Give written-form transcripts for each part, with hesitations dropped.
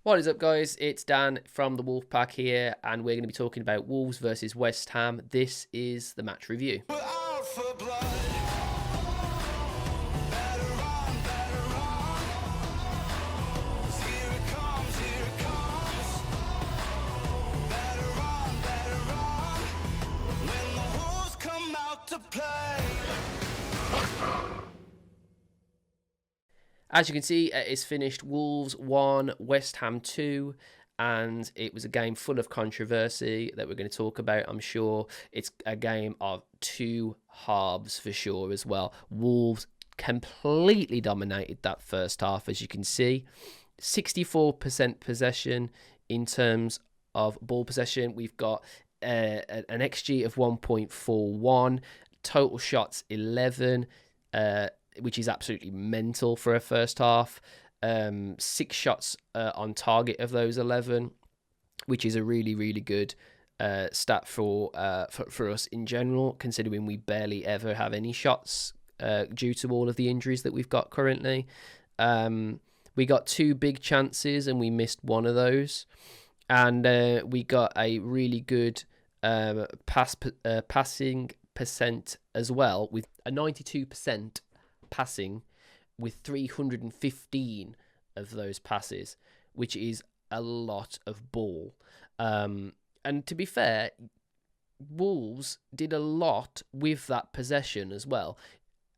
What is up, guys? It's Dan from the Wolfpack here, and we're going to be talking about Wolves versus West Ham. This is the match review. As you can see, it's finished Wolves 1, West Ham 2, and it was a game full of controversy that we're going to talk about, I'm sure. It's a game of two halves for sure as well. Wolves completely dominated that first half, as you can see. 64% possession in terms of ball possession. We've got an XG of 1.41, total shots 11, which is absolutely mental for a first half. 6 shots on target of those 11, which is a really, really good stat for us in general, considering we barely ever have any shots due to all of the injuries that we've got currently. We got 2 big chances and we missed one of those. And we got a really good passing percent as well, with a 92% passing, with 315 of those passes, which is a lot of ball. And to be fair, Wolves did a lot with that possession as well.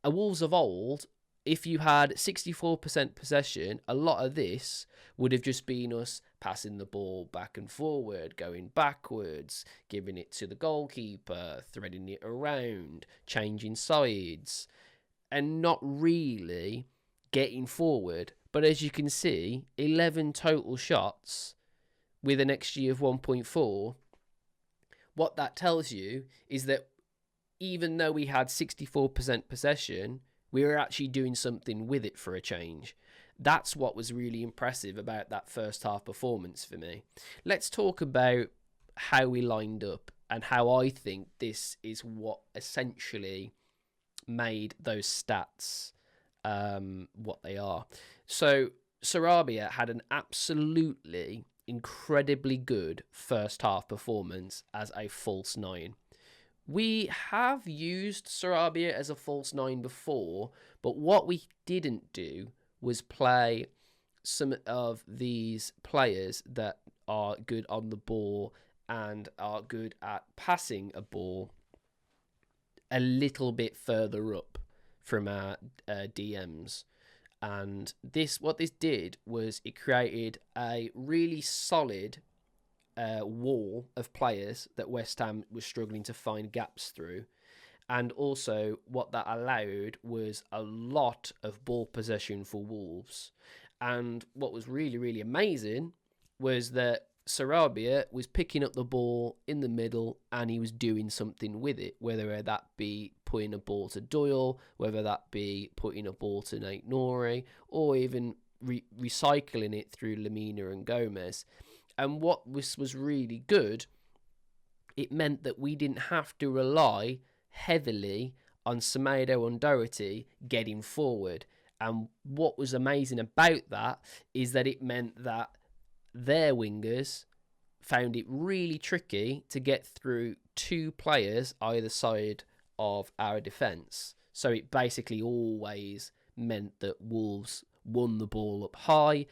A Wolves of old, if you had 64% possession, a lot of this would have just been us passing the ball back and forward, going backwards, giving it to the goalkeeper, threading it around, changing sides, and not really getting forward. But as you can see, 11 total shots with an XG of 1.4. What that tells you is that even though we had 64% possession, we were actually doing something with it for a change. That's what was really impressive about that first half performance for me. Let's talk about how we lined up and how I think this is what essentially made those stats what they are. So Sarabia had an absolutely incredibly good first half performance as a false 9. We have used Sarabia as a false 9 before, but what we didn't do was play some of these players that are good on the ball and are good at passing a ball a little bit further up from our DMs. And what this did was it created a really solid wall of players that West Ham was struggling to find gaps through. And also what that allowed was a lot of ball possession for Wolves. And what was really, really amazing was that Sarabia was picking up the ball in the middle and he was doing something with it, whether that be putting a ball to Doyle, whether that be putting a ball to Nate Nori, or even recycling it through Lamina and Gomez. And what was really good, it meant that we didn't have to rely heavily on Semedo and Doherty getting forward. And what was amazing about that is that it meant that their wingers found it really tricky to get through 2 players either side of our defence. So it basically always meant that Wolves won the ball up high,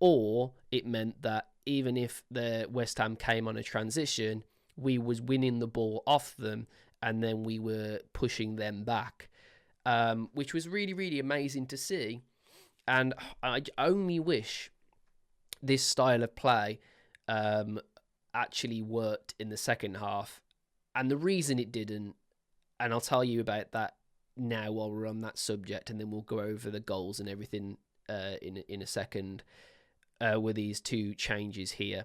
or it meant that even if the West Ham came on a transition, we was winning the ball off them and then we were pushing them back, which was really, really amazing to see. And I only wish this style of play actually worked in the second half. And the reason it didn't, and I'll tell you about that now while we're on that subject, and then we'll go over the goals and everything in a second, were these 2 changes here.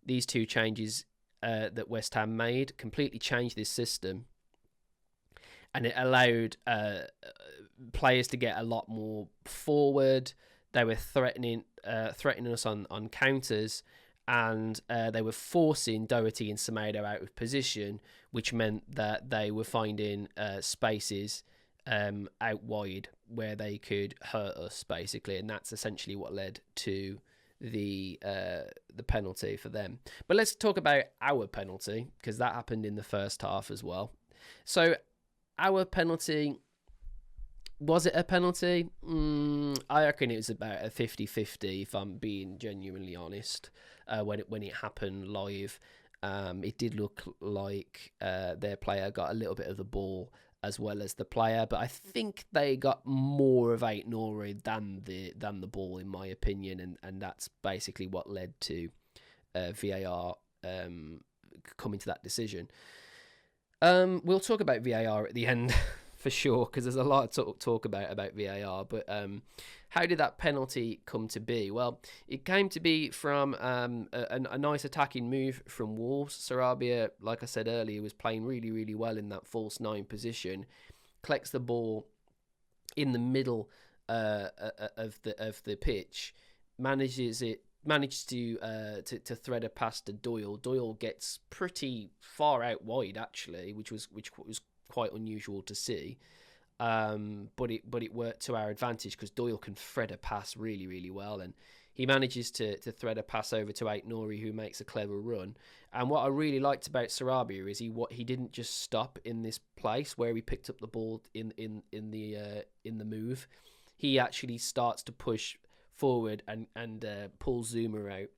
These 2 changes that West Ham made completely changed this system, and it allowed players to get a lot more forward. They were threatening us on counters, and they were forcing Doherty and Semedo out of position, which meant that they were finding spaces out wide where they could hurt us, basically. And that's essentially what led to the penalty for them. But let's talk about our penalty, because that happened in the first half as well. So our penalty, was it a penalty? I reckon it was about a 50-50, if I'm being genuinely honest. When it happened live, it did look like their player got a little bit of the ball as well as the player, but I think they got more of Aït-Nouri than the ball, in my opinion, and that's basically what led to VAR coming to that decision. We'll talk about VAR at the end for sure, because there's a lot to talk about VAR. But how did that penalty come to be? Well, it came to be from a nice attacking move from Wolves. Sarabia, like I said earlier, was playing really, really well in that false 9 position. Collects the ball in the middle of the pitch, manages to thread a pass to Doyle. Doyle gets pretty far out wide, actually, which was quite unusual to see. But it worked to our advantage, because Doyle can thread a pass really, really well, and he manages to thread a pass over to Aït-Nouri, who makes a clever run. And what I really liked about Sarabia is he didn't just stop in this place where he picked up the ball in the move. He actually starts to push forward and pull Zuma out,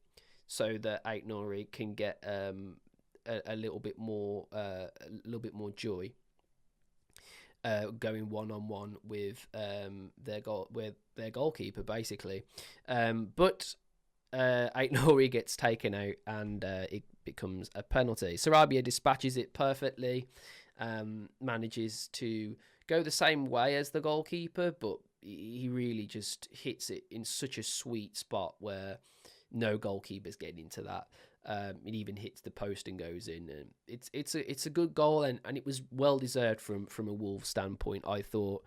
so that Aït-Nouri can get a little bit more joy going one-on-one with their goalkeeper, basically. But Aït-Nouri gets taken out, and it becomes a penalty. Sarabia dispatches it perfectly, manages to go the same way as the goalkeeper, but he really just hits it in such a sweet spot where no goalkeeper's getting into that. It even hits the post and goes in, and it's a good goal, and it was well deserved from a Wolves standpoint, I thought.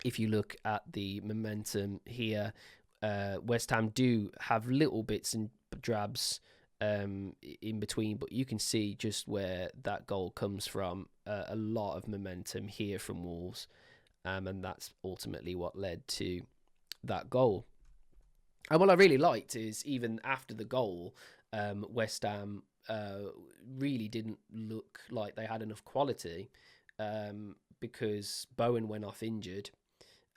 If you look at the momentum here, West Ham do have little bits and drabs in between, but you can see just where that goal comes from. A lot of momentum here from Wolves, and that's ultimately what led to that goal. And what I really liked is, even after the goal, West Ham really didn't look like they had enough quality, because Bowen went off injured.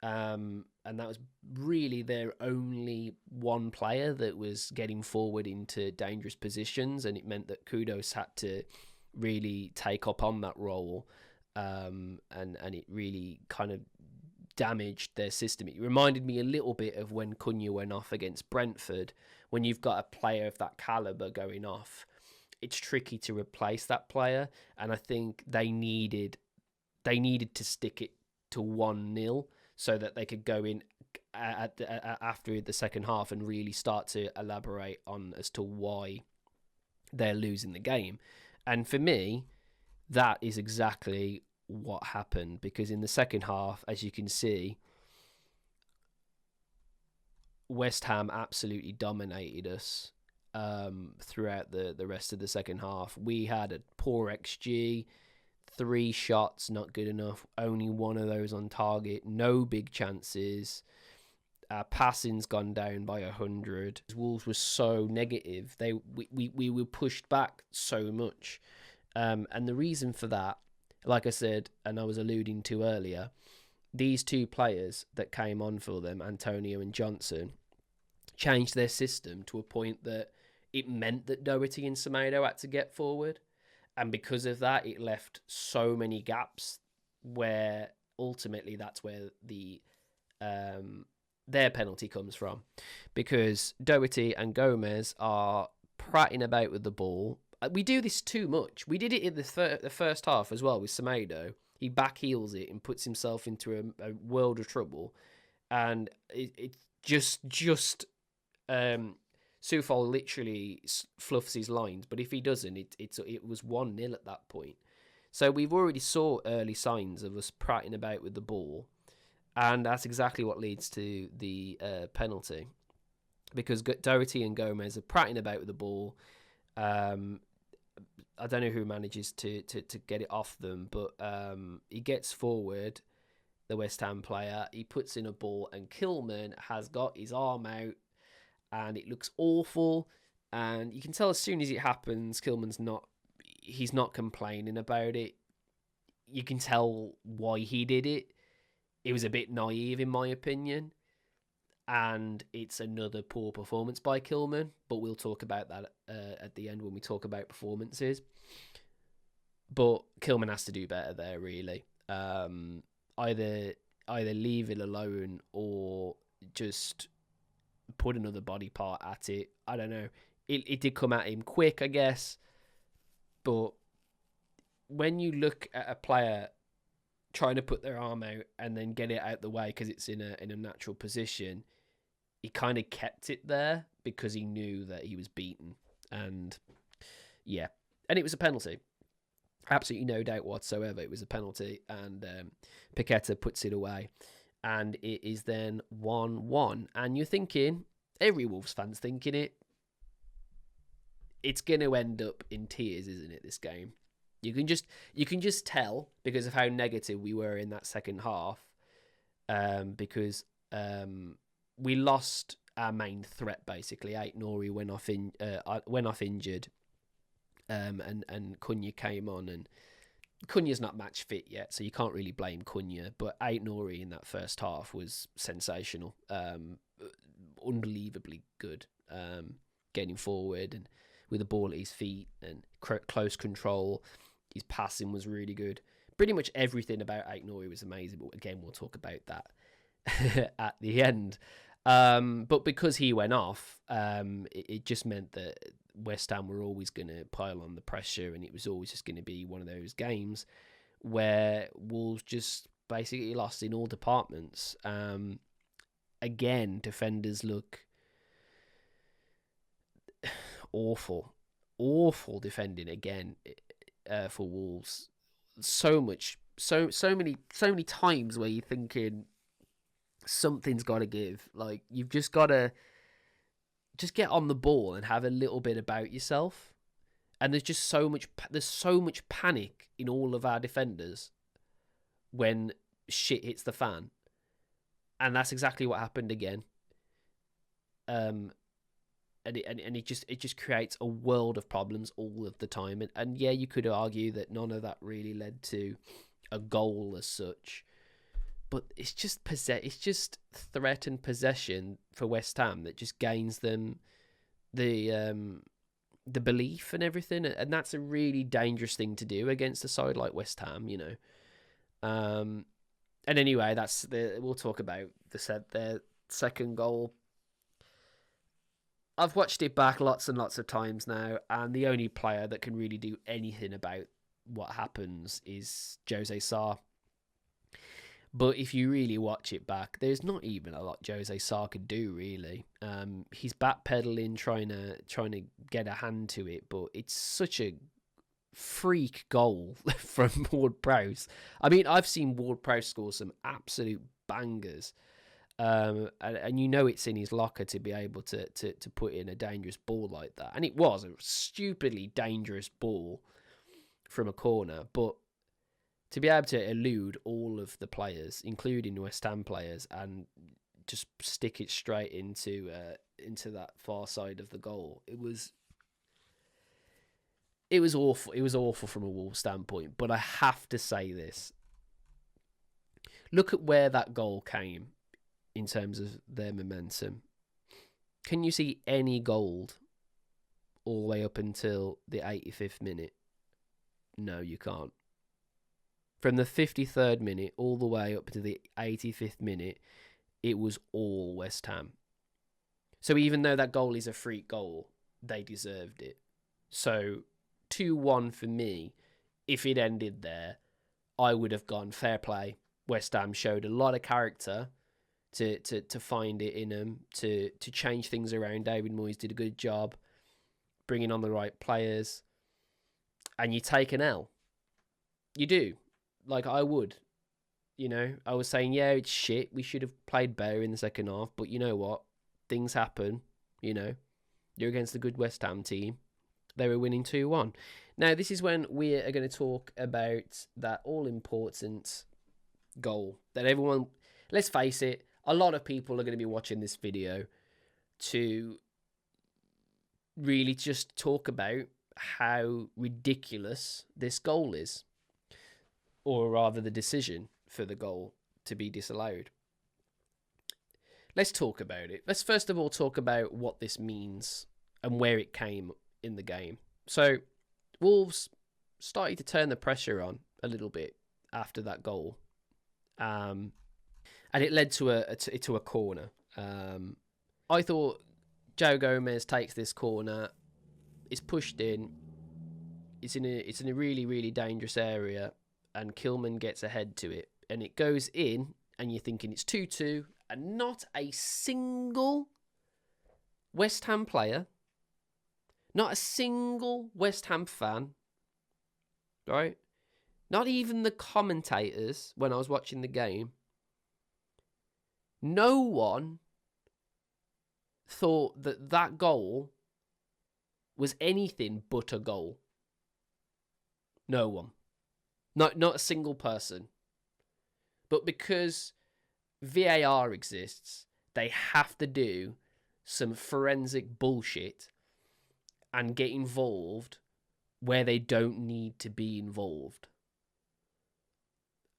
And that was really their only one player that was getting forward into dangerous positions, and it meant that Kudos had to really take up on that role, and it really kind of damaged their system. It reminded me a little bit of when Cunha went off against Brentford. When you've got a player of that calibre going off, it's tricky to replace that player, and I think they needed to stick it to 1-0 so that they could go in after the second half and really start to elaborate on as to why they're losing the game. And for me, that is exactly what happened, because in the second half, as you can see, West Ham absolutely dominated us throughout the rest of the second half. We had a poor XG, 3 shots, not good enough, only 1 of those on target, no big chances. Our passing's gone down by 100. Wolves were so negative. We were pushed back so much. And the reason for that, like I said, and I was alluding to earlier, these 2 players that came on for them, Antonio and Johnson, changed their system to a point that it meant that Doherty and Semedo had to get forward. And because of that, it left so many gaps where ultimately that's where their penalty comes from. Because Doherty and Gomez are prattling about with the ball. We do this too much. We did it in the first half as well with Semedo. He backheels it and puts himself into a world of trouble. And it just Soufal literally fluffs his lines, but if he doesn't, it was 1-0 at that point. So we've already saw early signs of us prattling about with the ball, and that's exactly what leads to the penalty, because Doherty and Gomez are prattling about with the ball. I don't know who manages to get it off them, but he gets forward, the West Ham player, he puts in a ball, and Kilman has got his arm out and it looks awful. And you can tell as soon as it happens, he's not complaining about it. You can tell why he did it. It was a bit naive, in my opinion. And it's another poor performance by Kilman, but we'll talk about that at the end when we talk about performances. But Kilman has to do better there, really. Either leave it alone or just put another body part at it. I don't know. It did come at him quick, I guess. But when you look at a player trying to put their arm out and then get it out the way because it's in a natural position, he kind of kept it there because he knew that he was beaten. And yeah, and it was a penalty. Absolutely no doubt whatsoever. It was a penalty, and Paqueta puts it away. And it is then 1-1. And you're thinking, every Wolves fan's thinking it. It's going to end up in tears, isn't it, this game? You can just tell because of how negative we were in that second half. Because we lost our main threat, basically. Aït-Nouri went off injured. And Cunha came on, and Cunha's not match fit yet, so you can't really blame Cunha. But Aït-Nouri in that first half was sensational, unbelievably good, getting forward and with the ball at his feet and close control. His passing was really good. Pretty much everything about Aït-Nouri was amazing. But again, we'll talk about that at the end. But because he went off, it just meant that West Ham were always going to pile on the pressure, and it was always just going to be one of those games where Wolves just basically lost in all departments. Again, defenders look awful defending again for Wolves. So many times where you're thinking something's got to give. Like, you've just got to just get on the ball and have a little bit about yourself. And there's just so much panic in all of our defenders when shit hits the fan. And that's exactly what happened again. And it just creates a world of problems all of the time. And yeah, you could argue that none of that really led to a goal as such. But it's just threat and possession for West Ham that just gains them the belief and everything, and that's a really dangerous thing to do against a side like West Ham, you know. And anyway, we'll talk about their second goal. I've watched it back lots and lots of times now, and the only player that can really do anything about what happens is Jose Sarr. But if you really watch it back, there's not even a lot Jose Sarr could do, really. He's backpedaling, trying to get a hand to it, but it's such a freak goal from Ward-Prowse. I mean, I've seen Ward-Prowse score some absolute bangers, and you know it's in his locker to be able to put in a dangerous ball like that. And it was a stupidly dangerous ball from a corner, but to be able to elude all of the players, including West Ham players, and just stick it straight into that far side of the goal, it was awful. It was awful from a Wolves standpoint. But I have to say this: look at where that goal came in terms of their momentum. Can you see any gold all the way up until the 85th minute? No, you can't. From the 53rd minute all the way up to the 85th minute, it was all West Ham. So even though that goal is a freak goal, they deserved it. So 2-1 for me. If it ended there, I would have gone fair play. West Ham showed a lot of character to find it in them, to change things around. David Moyes did a good job bringing on the right players. And you take an L. You do. Like I would, you know, I was saying, yeah, it's shit. We should have played better in the second half. But you know what? Things happen, you know. You're against a good West Ham team. They were winning 2-1. Now, this is when we are going to talk about that all-important goal that everyone, let's face it, a lot of people are going to be watching this video to really just talk about how ridiculous this goal is, or rather the decision for the goal to be disallowed. Let's talk about it. Let's first of all talk about what this means and where it came in the game. So Wolves started to turn the pressure on a little bit after that goal, and it led to a corner. I thought Joe Gomez takes this corner, it's pushed in, it's in a really, really dangerous area, and Kilman gets ahead to it, and it goes in, and you're thinking it's 2-2, and not a single West Ham player, not a single West Ham fan, right? Not even the commentators when I was watching the game. No one thought that that goal was anything but a goal. No one. Not a single person. But because VAR exists, they have to do some forensic bullshit and get involved where they don't need to be involved.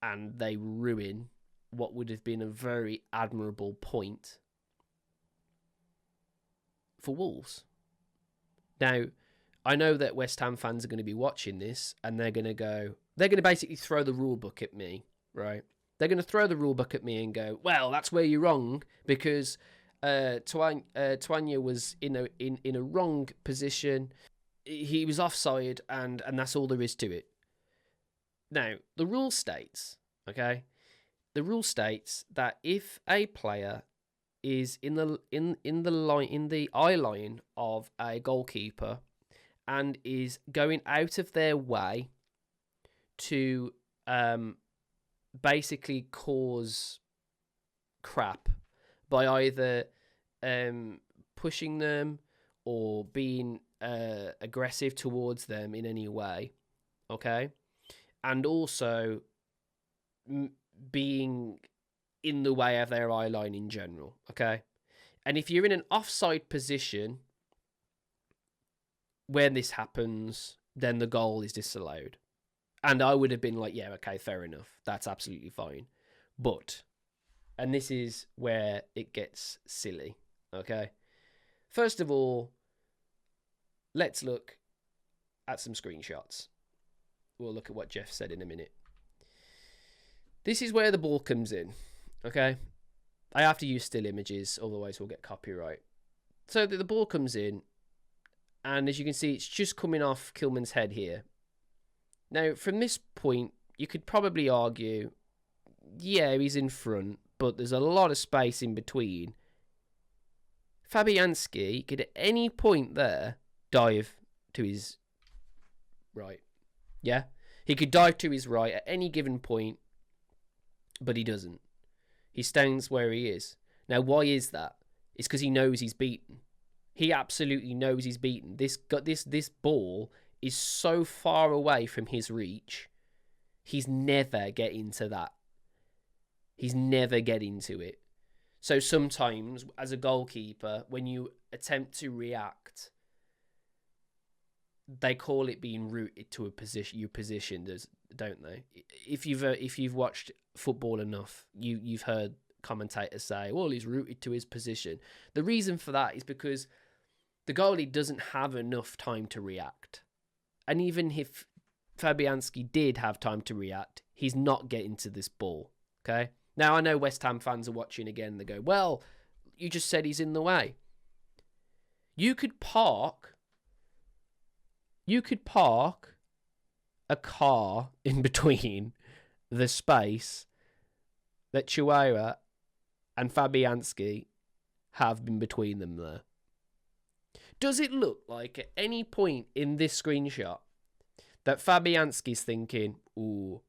And they ruin what would have been a very admirable point for Wolves. Now, I know that West Ham fans are going to be watching this and they're going to basically throw the rule book at me, right? They're going to throw the rule book at me and go, well, that's where you're wrong because Thankyou was in a wrong position. He was offside and that's all there is to it. Now, the rule states, okay? The rule states that if a player is in the eye line of a goalkeeper and is going out of their way to basically cause crap by either pushing them or being aggressive towards them in any way, okay? And also being in the way of their eye line in general, okay? And if you're in an offside position when this happens, then the goal is disallowed. And I would have been like, yeah, okay, fair enough. That's absolutely fine. But, and this is where it gets silly, okay? First of all, let's look at some screenshots. We'll look at what Jeff said in a minute. This is where the ball comes in, okay? I have to use still images, otherwise we'll get copyright. So the ball comes in, and as you can see, it's just coming off Kilman's head here. Now, from this point, you could probably argue, yeah, he's in front, but there's a lot of space in between. Fabianski could at any point there dive to his right. Yeah? He could dive to his right at any given point, but he doesn't. He stands where he is. Now, why is that? It's because he knows he's beaten. He absolutely knows he's beaten. This ball is so far away from his reach. He's never getting to that. He's never getting to it. So sometimes, as a goalkeeper, when you attempt to react, they call it being rooted to a position. You positioned as, don't they? If you've watched football enough, you've heard commentators say, "Well, he's rooted to his position." The reason for that is because the goalie doesn't have enough time to react, and even if Fabianski did have time to react, he's not getting to this ball. Okay. Now I know West Ham fans are watching again. They go, "Well, you just said he's in the way." You could park a car in between the space that Chihuahua and Fabianski have been between them there. Does it look like at any point in this screenshot that Fabianski's thinking, ooh,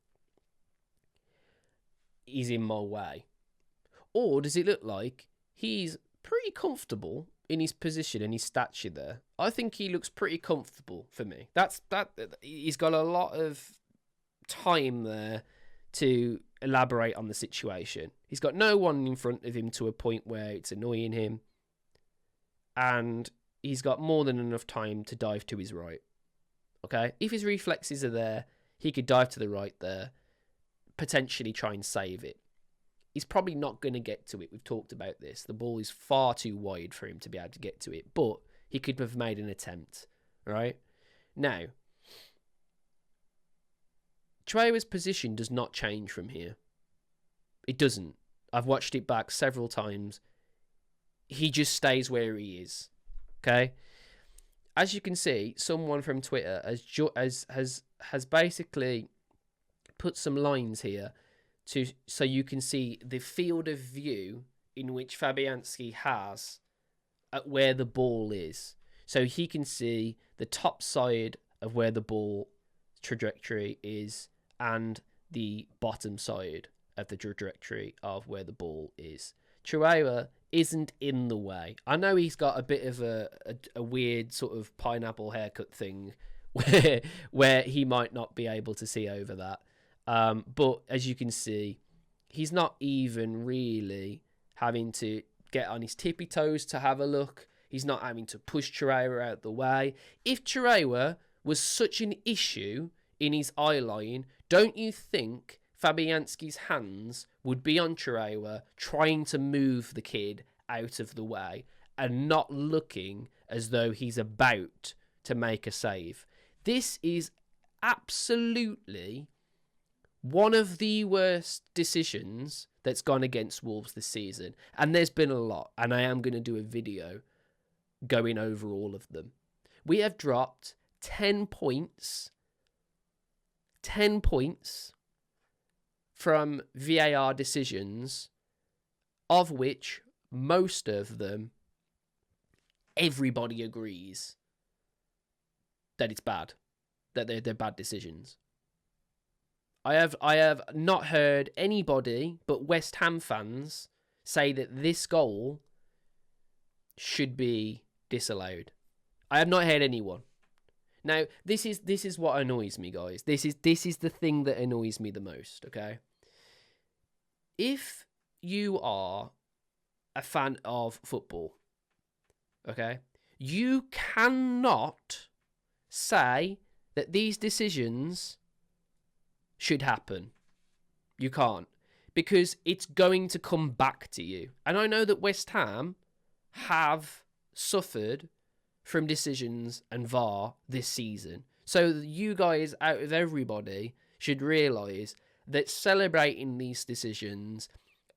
he's in my way? Or does it look like he's pretty comfortable in his position and his stature there? I think he looks pretty comfortable for me. He's got a lot of time there to elaborate on the situation. He's got no one in front of him to a point where it's annoying him. and he's got more than enough time to dive to his right. Okay? If his reflexes are there, he could dive to the right there, potentially try and save it. He's probably not going to get to it. We've talked about this. The ball is far too wide for him to be able to get to it, but he could have made an attempt, right? Now, Traore's position does not change from here. It doesn't. I've watched it back several times. He just stays where he is, okay? As you can see, someone from Twitter has basically put some lines here so you can see the field of view in which Fabianski has at where the ball is. So he can see the top side of where the ball trajectory is and the bottom side of the trajectory of where the ball is. Traore isn't in the way. I know he's got a bit of a weird sort of pineapple haircut thing where he might not be able to see over that. But as you can see, he's not even really having to get on his tippy toes to have a look. He's not having to push Traore out the way. If Traore was such an issue in his eye line, don't you think Fabianski's hands would be on Traore trying to move the kid out of the way and not looking as though he's about to make a save? This is absolutely one of the worst decisions that's gone against Wolves this season. And there's been a lot, and I am going to do a video going over all of them. We have dropped 10 points. 10 points from VAR decisions, of which most of them, everybody agrees that it's bad, that they're bad decisions. I have not heard anybody but West Ham fans say that this goal should be disallowed. I have not heard anyone. Now, this is what annoys me, guys. This is the thing that annoys me the most, okay? If you are a fan of football, okay, you cannot say that these decisions should happen. You can't. Because it's going to come back to you. And I know that West Ham have suffered from decisions and VAR this season. So you guys, out of everybody, should realise that celebrating these decisions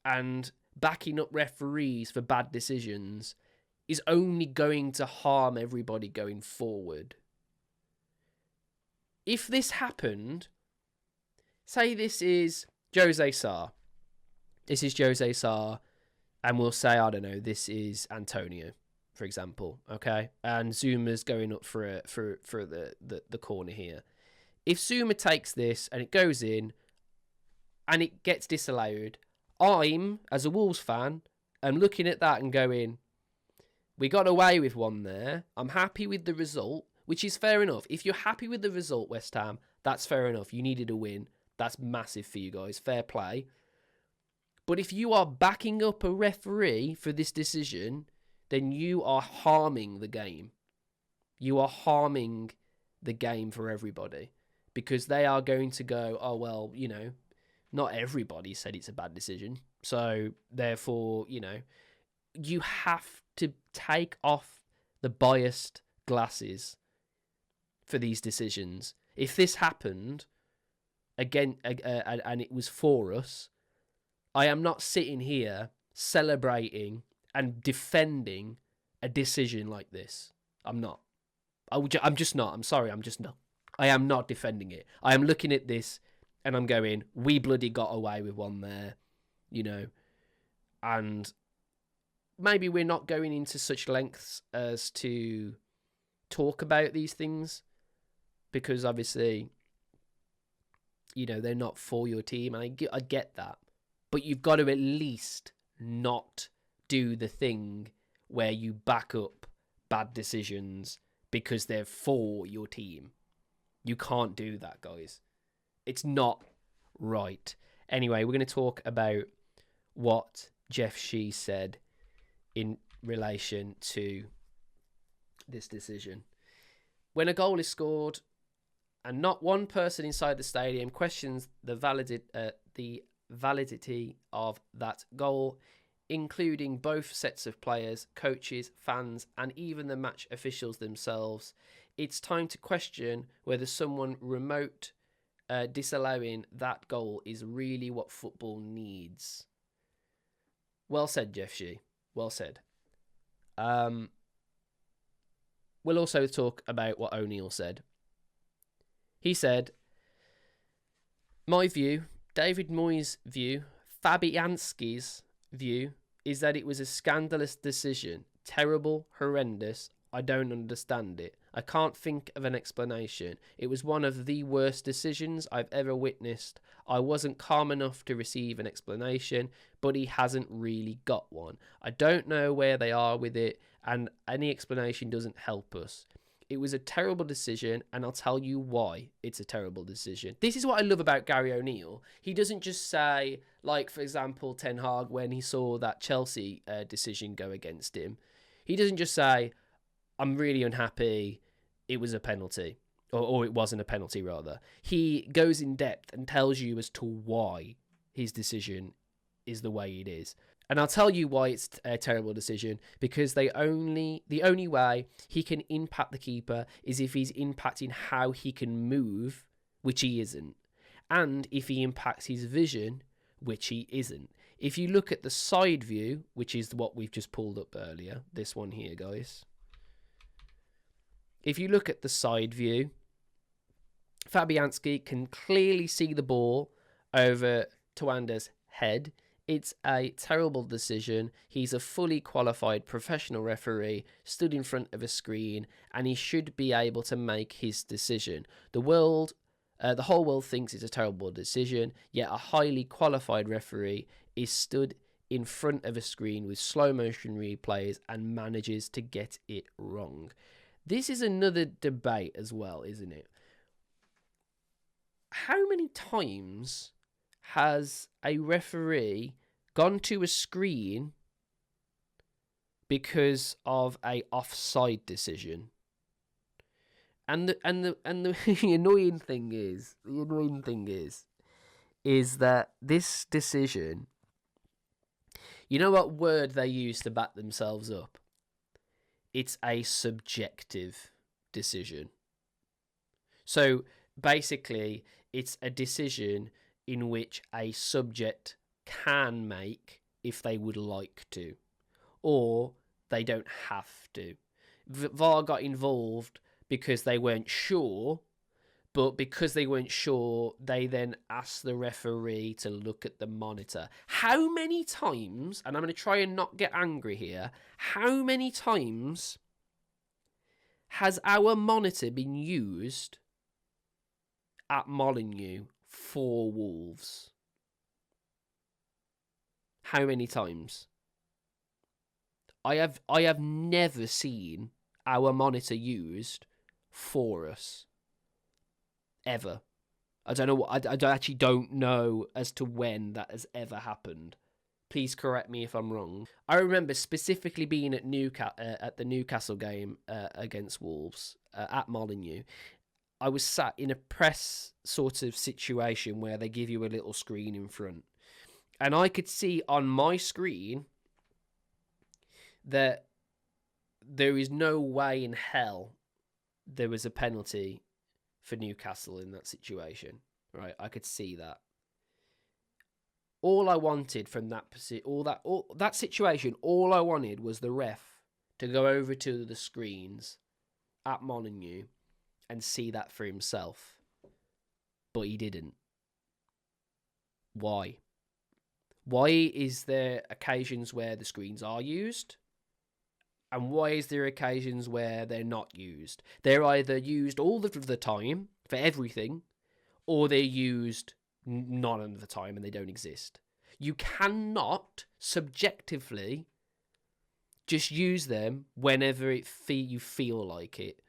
and backing up referees for bad decisions is only going to harm everybody going forward. If this happened, say this is Jose Sarr. This is Jose Sarr, and we'll say, I don't know, this is Antonio, for example, okay? And Zuma's going up for the corner here. If Zuma takes this and it goes in and it gets disallowed, I'm, as a Wolves fan, am looking at that and going, we got away with one there. I'm happy with the result, which is fair enough. If you're happy with the result, West Ham, that's fair enough. You needed a win. That's massive for you guys. Fair play. But if you are backing up a referee for this decision, then you are harming the game. You are harming the game for everybody. Because they are going to go, oh, well, you know, not everybody said it's a bad decision. So, therefore, you know, you have to take off the biased glasses for these decisions. If this happened, again, and it was for us, I am not sitting here celebrating and defending a decision like this. I'm not. I'm just not. I'm sorry, I'm just not. I am not defending it. I am looking at this and I'm going, we bloody got away with one there, you know. And maybe we're not going into such lengths as to talk about these things because obviously, you know, they're not for your team. I get that. But you've got to at least not do the thing where you back up bad decisions because they're for your team. You can't do that, guys. It's not right. Anyway, we're going to talk about what Jeff Shee said in relation to this decision. When a goal is scored and not one person inside the stadium questions the validity of that goal, including both sets of players, coaches, fans, and even the match officials themselves, it's time to question whether someone remote disallowing that goal is really what football needs. Well said, Jeff Shee. Well said. We'll also talk about what O'Neill said. He said, my view, David Moyes' view, Fabianski's view is that it was a scandalous decision. Terrible, horrendous. I don't understand it. I can't think of an explanation. It was one of the worst decisions I've ever witnessed. I wasn't calm enough to receive an explanation, but he hasn't really got one. I don't know where they are with it, and any explanation doesn't help us. It was a terrible decision, and I'll tell you why it's a terrible decision. This is what I love about Gary O'Neill. He doesn't just say, like, for example, Ten Hag, when he saw that Chelsea decision go against him, he doesn't just say, I'm really unhappy, it was a penalty, or it wasn't a penalty, rather. He goes in depth and tells you as to why his decision is the way it is. And I'll tell you why it's a terrible decision, because the only way he can impact the keeper is if he's impacting how he can move, which he isn't, and if he impacts his vision, which he isn't. If you look at the side view, which is what we've just pulled up earlier, this one here, guys. If you look at the side view, Fabianski can clearly see the ball over Twanda's head. It's a terrible decision. He's a fully qualified professional referee, stood in front of a screen, and he should be able to make his decision. The whole world thinks it's a terrible decision, yet a highly qualified referee is stood in front of a screen with slow motion replays and manages to get it wrong. This is another debate as well, isn't it? How many times has a referee gone to a screen because of a offside decision? And the annoying thing is that this decision, you know what word they use to back themselves up? It's a subjective decision. So basically, it's a decision in which a subject can make if they would like to, or they don't have to. VAR got involved because they weren't sure, but because they weren't sure, they then asked the referee to look at the monitor. How many times, and I'm going to try and not get angry here, how many times has our monitor been used at Molineux for Wolves? How many times? I have never seen our monitor used for us. Ever. I don't know. I actually don't know as to when that has ever happened. Please correct me if I'm wrong. I remember specifically being at the Newcastle game against Wolves at Molineux. I was sat in a press sort of situation where they give you a little screen in front, and I could see on my screen that there is no way in hell there was a penalty for Newcastle in that situation, right? I could see that. All I wanted from that situation, all I wanted was the ref to go over to the screens at Molineux and see that for himself. But he didn't. Why? Why is there occasions where the screens are used? And why is there occasions where they're not used? They're either used all of the time for everything, or they're used none of the time and they don't exist. You cannot subjectively just use them whenever you feel like it.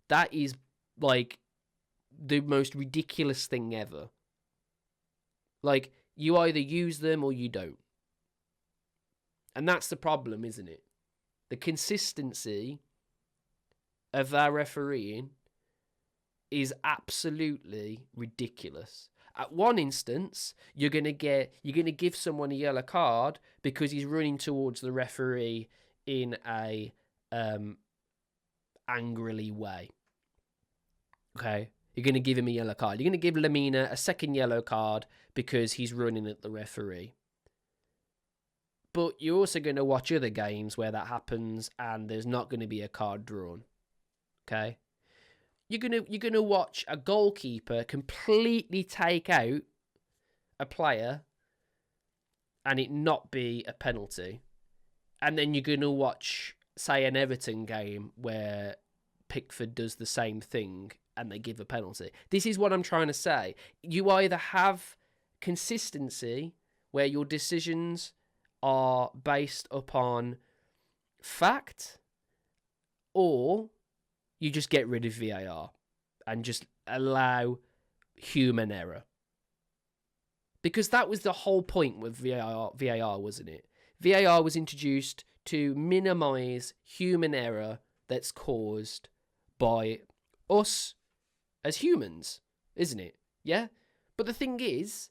That is like the most ridiculous thing ever. Like, you either use them or you don't. And that's the problem, isn't it? The consistency of our refereeing is absolutely ridiculous. At one instance, you're gonna give someone a yellow card because he's running towards the referee in a angrily way. Okay, you're gonna give him a yellow card. You're gonna give Lamina a second yellow card because he's running at the referee. But you're also going to watch other games where that happens and there's not going to be a card drawn. Okay? You're gonna watch a goalkeeper completely take out a player and it not be a penalty. And then you're going to watch, say, an Everton game where Pickford does the same thing and they give a penalty. This is what I'm trying to say. You either have consistency where your decisions are based upon fact, or you just get rid of VAR and just allow human error. Because that was the whole point with VAR, wasn't it? VAR was introduced to minimise human error that's caused by us as humans, isn't it? Yeah? But the thing is,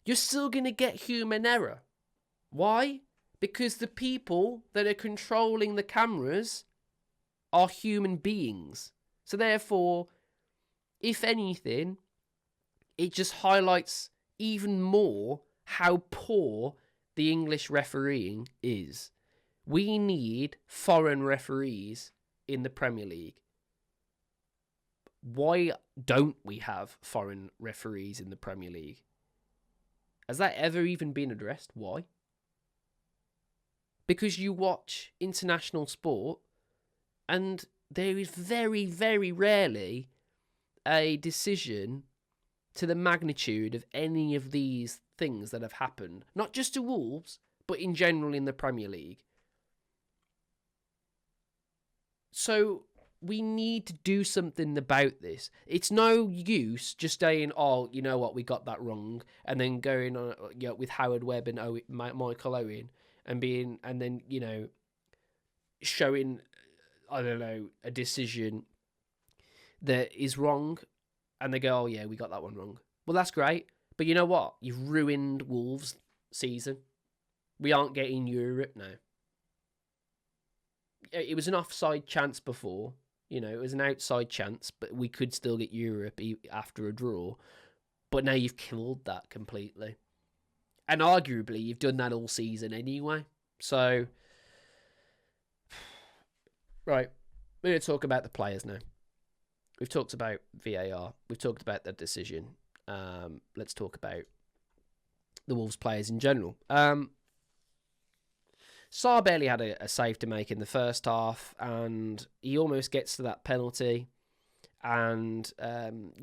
you're still going to get human error. Why? Because the people that are controlling the cameras are human beings. So therefore, if anything, it just highlights even more how poor the English refereeing is. We need foreign referees in the Premier League. Why don't we have foreign referees in the Premier League? Has that ever even been addressed? Why? Because you watch international sport and there is very, very rarely a decision to the magnitude of any of these things that have happened. Not just to Wolves, but in general in the Premier League. So we need to do something about this. It's no use just saying, oh, you know what, we got that wrong, and then going on with Howard Webb and Michael Owen and then, showing, I don't know, a decision that is wrong, and they go, oh yeah, we got that one wrong. Well, that's great, but you know what? You've ruined Wolves' season. We aren't getting Europe now. It was an offside chance before. It was an outside chance, but we could still get Europe after a draw. But now you've killed that completely. And arguably, you've done that all season anyway. So, right, we're going to talk about the players now. We've talked about VAR. We've talked about the decision. Let's talk about the Wolves players in general. Sarr barely had a save to make in the first half, and he almost gets to that penalty. And,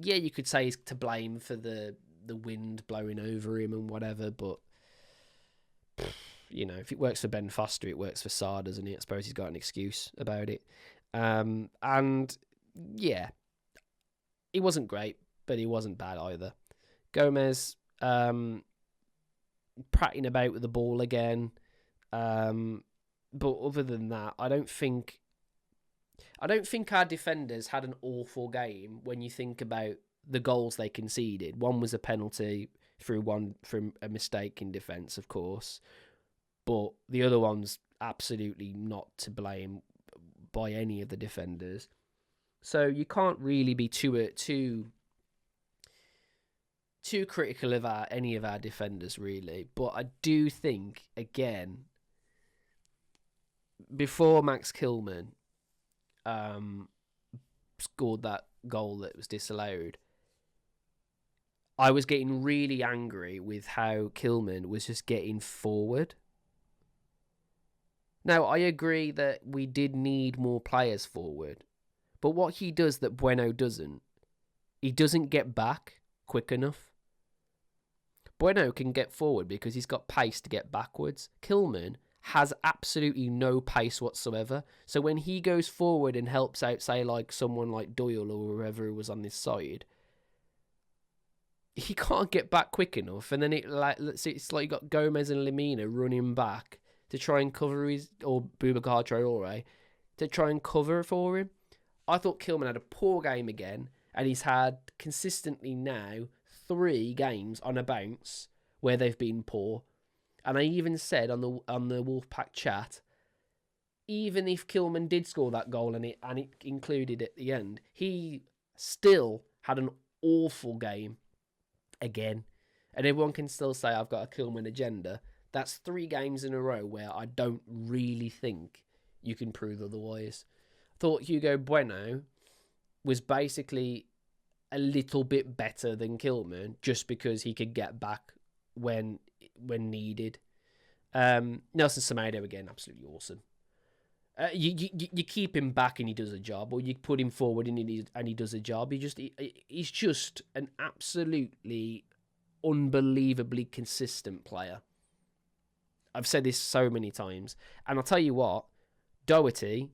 you could say he's to blame for the wind blowing over him and whatever, but, if it works for Ben Foster, it works for Sarr, doesn't it? I suppose he's got an excuse about it. He wasn't great, but he wasn't bad either. Gomez, prattling about with the ball again. But other than that, I don't think our defenders had an awful game when you think about the goals they conceded. One was a penalty from a mistake in defence, of course, but the other one's absolutely not to blame by any of the defenders. So you can't really be too critical of any of our defenders, really. But I do think, again, before Max Kilman scored that goal that was disallowed, I was getting really angry with how Kilman was just getting forward. Now, I agree that we did need more players forward, but what he does that Bueno doesn't, he doesn't get back quick enough. Bueno can get forward because he's got pace to get backwards. Kilman has absolutely no pace whatsoever. So when he goes forward and helps out, say, like someone like Doyle or whoever was on this side, he can't get back quick enough. And then it's like you got Gomez and Lamina running back to try and cover or Boubacar Traore to try and cover for him. I thought Kilman had a poor game again, and he's had consistently now 3 games on a bounce where they've been poor. And I even said on the Wolfpack chat, even if Kilman did score that goal and it included at the end, he still had an awful game again. And everyone can still say I've got a Kilman agenda. That's 3 games in a row where I don't really think you can prove otherwise. I thought Hugo Bueno was basically a little bit better than Kilman just because he could get back when needed. Nelson Semedo again, absolutely awesome. You keep him back and he does a job, or you put him forward and he does a job. He's just an absolutely unbelievably consistent player. I've said this so many times, and I'll tell you what, Doherty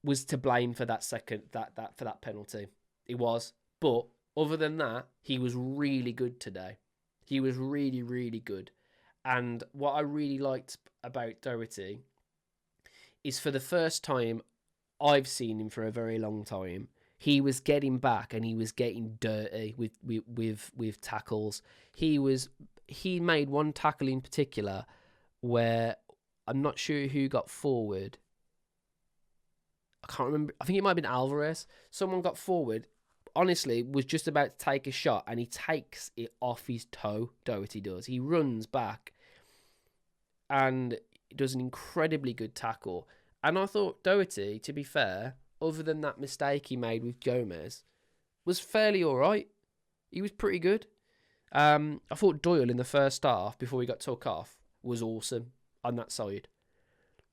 was to blame for that penalty. He was, but other than that, he was really good today. He was really, really good. And what I really liked about Doherty is for the first time I've seen him for a very long time, he was getting back and he was getting dirty with tackles. He made one tackle in particular where I'm not sure who got forward. I can't remember. I think it might have been Alvarez. Someone got forward, honestly, was just about to take a shot and he takes it off his toe. Doherty does. He runs back and does an incredibly good tackle. And I thought Doherty, to be fair, other than that mistake he made with Gomez, was fairly all right. He was pretty good. I thought Doyle in the first half, before he got took off, was awesome on that side.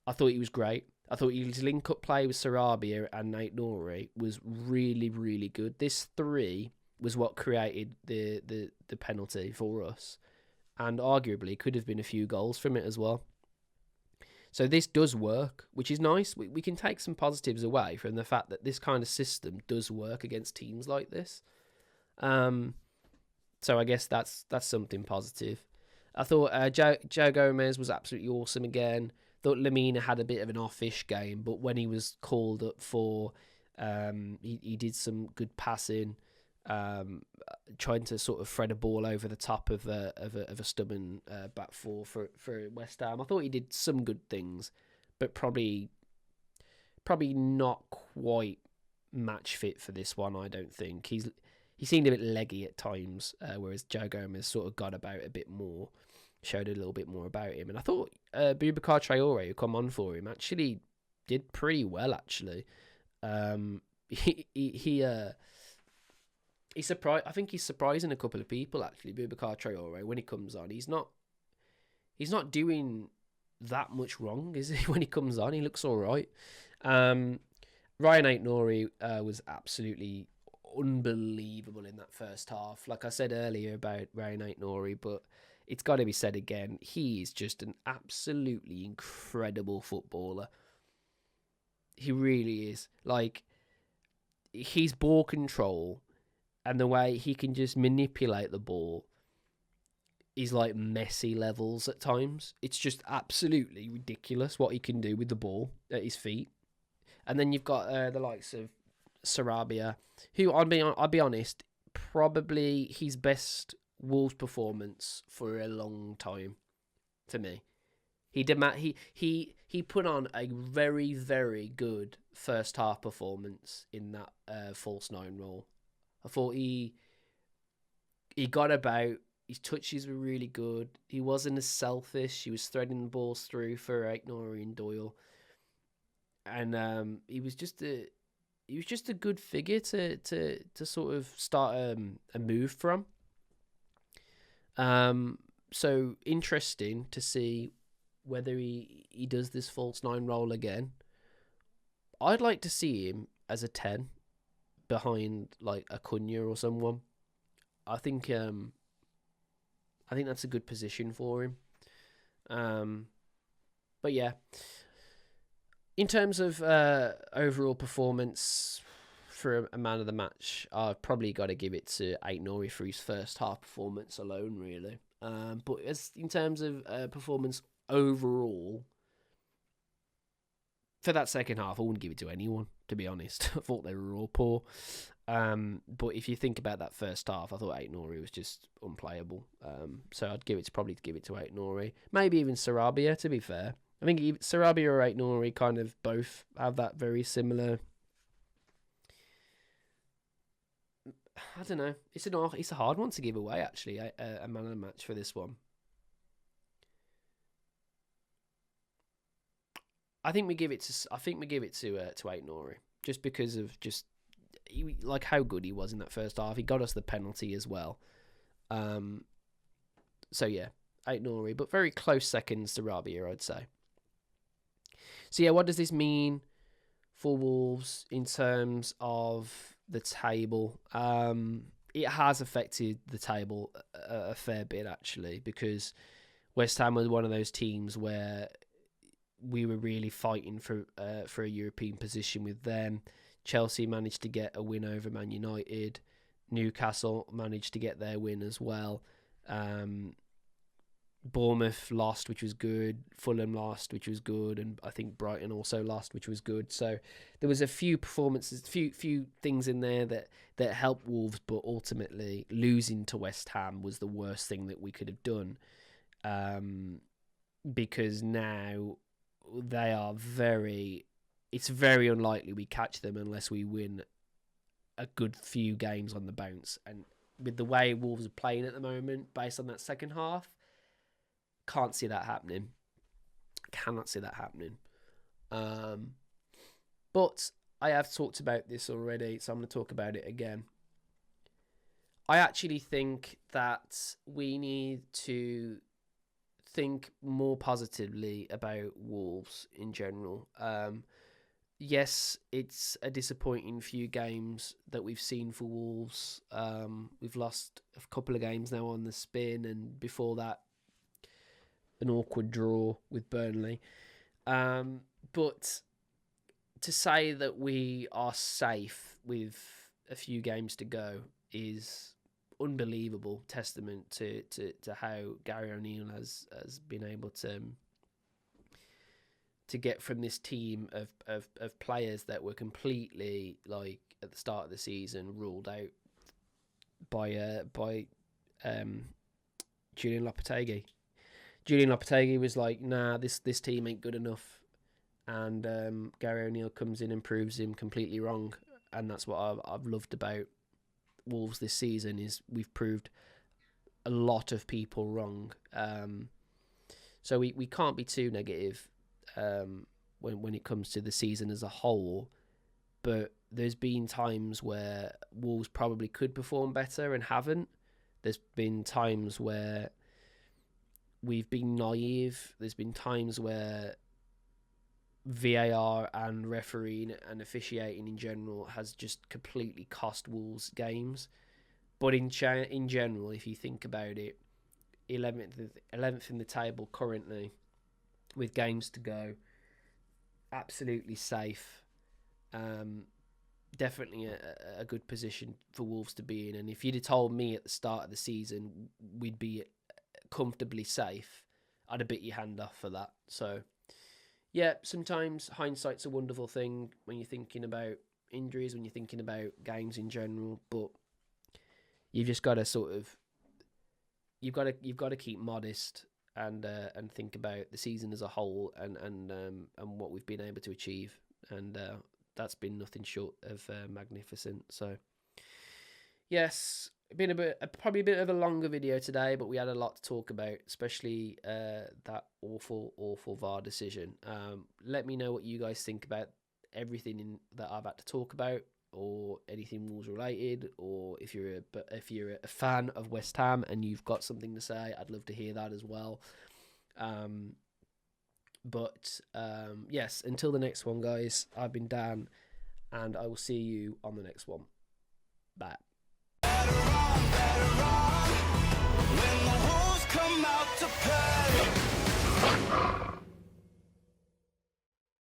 I thought he was great. I thought his link-up play with Sarabia and Nate Norrie was really, really good. This 3 was what created the penalty for us. And arguably could have been a few goals from it as well. So this does work, which is nice. We can take some positives away from the fact that this kind of system does work against teams like this. So I guess that's something positive. I thought Joe Gomez was absolutely awesome again. Thought Lamina had a bit of an off-ish game, but when he was called up for, he did some good passing, trying to sort of thread a ball over the top of a stubborn back four for West Ham. I thought he did some good things, but probably not quite match fit for this one. I don't think he seemed a bit leggy at times, whereas Joe Gomez sort of got about a bit more, showed a little bit more about him. And I thought Boubacar Traore, who come on for him, actually did pretty well. Actually, he surprised. I think he's surprising a couple of people. Actually, Boubacar Traore, when he comes on, he's not doing that much wrong, is he? When he comes on, he looks all right. Ryan Aït-Nouri was absolutely unbelievable in that first half. Like I said earlier about Ryan Aït-Nouri, but it's got to be said again. He is just an absolutely incredible footballer. He really is. Like, his ball control and the way he can just manipulate the ball is like Messi levels at times. It's just absolutely ridiculous what he can do with the ball at his feet. And then you've got the likes of Sarabia, who I'll be honest, probably his best Wolves performance for a long time. To me, he put on a very, very good first half performance in that false 9 role. I thought he got about. His touches were really good. He wasn't as selfish. He was threading the balls through for Aït-Nouri and Doyle, and he was just a good figure to sort of start a move from. So interesting to see whether he does this false 9 role again. I'd like to see him as a 10 behind like Acuna or someone. I think that's a good position for him. But yeah, in terms of overall performance for a man of the match, I've probably got to give it to Aït-Nouri for his first half performance alone, really. But as in terms of performance overall, for that second half, I wouldn't give it to anyone, to be honest. I thought they were all poor. But if you think about that first half, I thought Aït-Nouri was just unplayable. So I'd probably give it to Aït-Nouri. Maybe even Sarabia, to be fair. I think Sarabia or Aït-Nouri kind of both have that very similar... I don't know. It's a hard one to give away, actually, a man of the match for this one. I think we give it to Aït-Nouri, just because of like how good he was in that first half. He got us the penalty as well. So yeah, Aït-Nouri, but very close seconds to Rabia, I'd say. So yeah, what does this mean for Wolves in terms of the table? It has affected the table a fair bit, actually, because West Ham was one of those teams where we were really fighting for a European position with them. Chelsea managed to get a win over Man United. Newcastle managed to get their win as well. Bournemouth lost, which was good. Fulham lost, which was good, and I think Brighton also lost, which was good. So there was a few performances, few things in there that helped Wolves, but ultimately losing to West Ham was the worst thing that we could have done, because now they are it's very unlikely we catch them unless we win a good few games on the bounce. And with the way Wolves are playing at the moment, based on that second half, can't see that happening. Cannot see that happening. But I have talked about this already, so I'm going to talk about it again. I actually think that we need to think more positively about Wolves in general. Yes, it's a disappointing few games that we've seen for Wolves. We've lost a couple of games now on the spin, and before that, an awkward draw with Burnley. But to say that we are safe with a few games to go is unbelievable testament to how Gary O'Neill has been able to get from this team of players that were completely, like, at the start of the season, ruled out by Julian Lopetegui. Julian Lopetegui was like, nah, this team ain't good enough. And Gary O'Neill comes in and proves him completely wrong. And that's what I've loved about Wolves this season, is we've proved a lot of people wrong. So we can't be too negative when it comes to the season as a whole. But there's been times where Wolves probably could perform better and haven't. There's been times where we've been naive. There's been times where VAR and refereeing and officiating in general has just completely cost Wolves games. But in general, if you think about it, 11th in the table currently, with games to go, absolutely safe. Definitely a good position for Wolves to be in. And if you'd have told me at the start of the season we'd be comfortably safe, I'd have bit your hand off for that. So yeah, sometimes hindsight's a wonderful thing when you're thinking about injuries, when you're thinking about games in general, but you've just got to you've got to keep modest and think about the season as a whole and what we've been able to achieve, and that's been nothing short of magnificent. So yes, been probably a bit of a longer video today, but we had a lot to talk about, especially that awful VAR decision. Let me know what you guys think about everything that I've had to talk about, or anything Wolves related, or if you're a fan of West Ham and you've got something to say, I'd love to hear that as well. But yes, until the next one, guys, I've been Dan, and I will see you on the next one. Bye.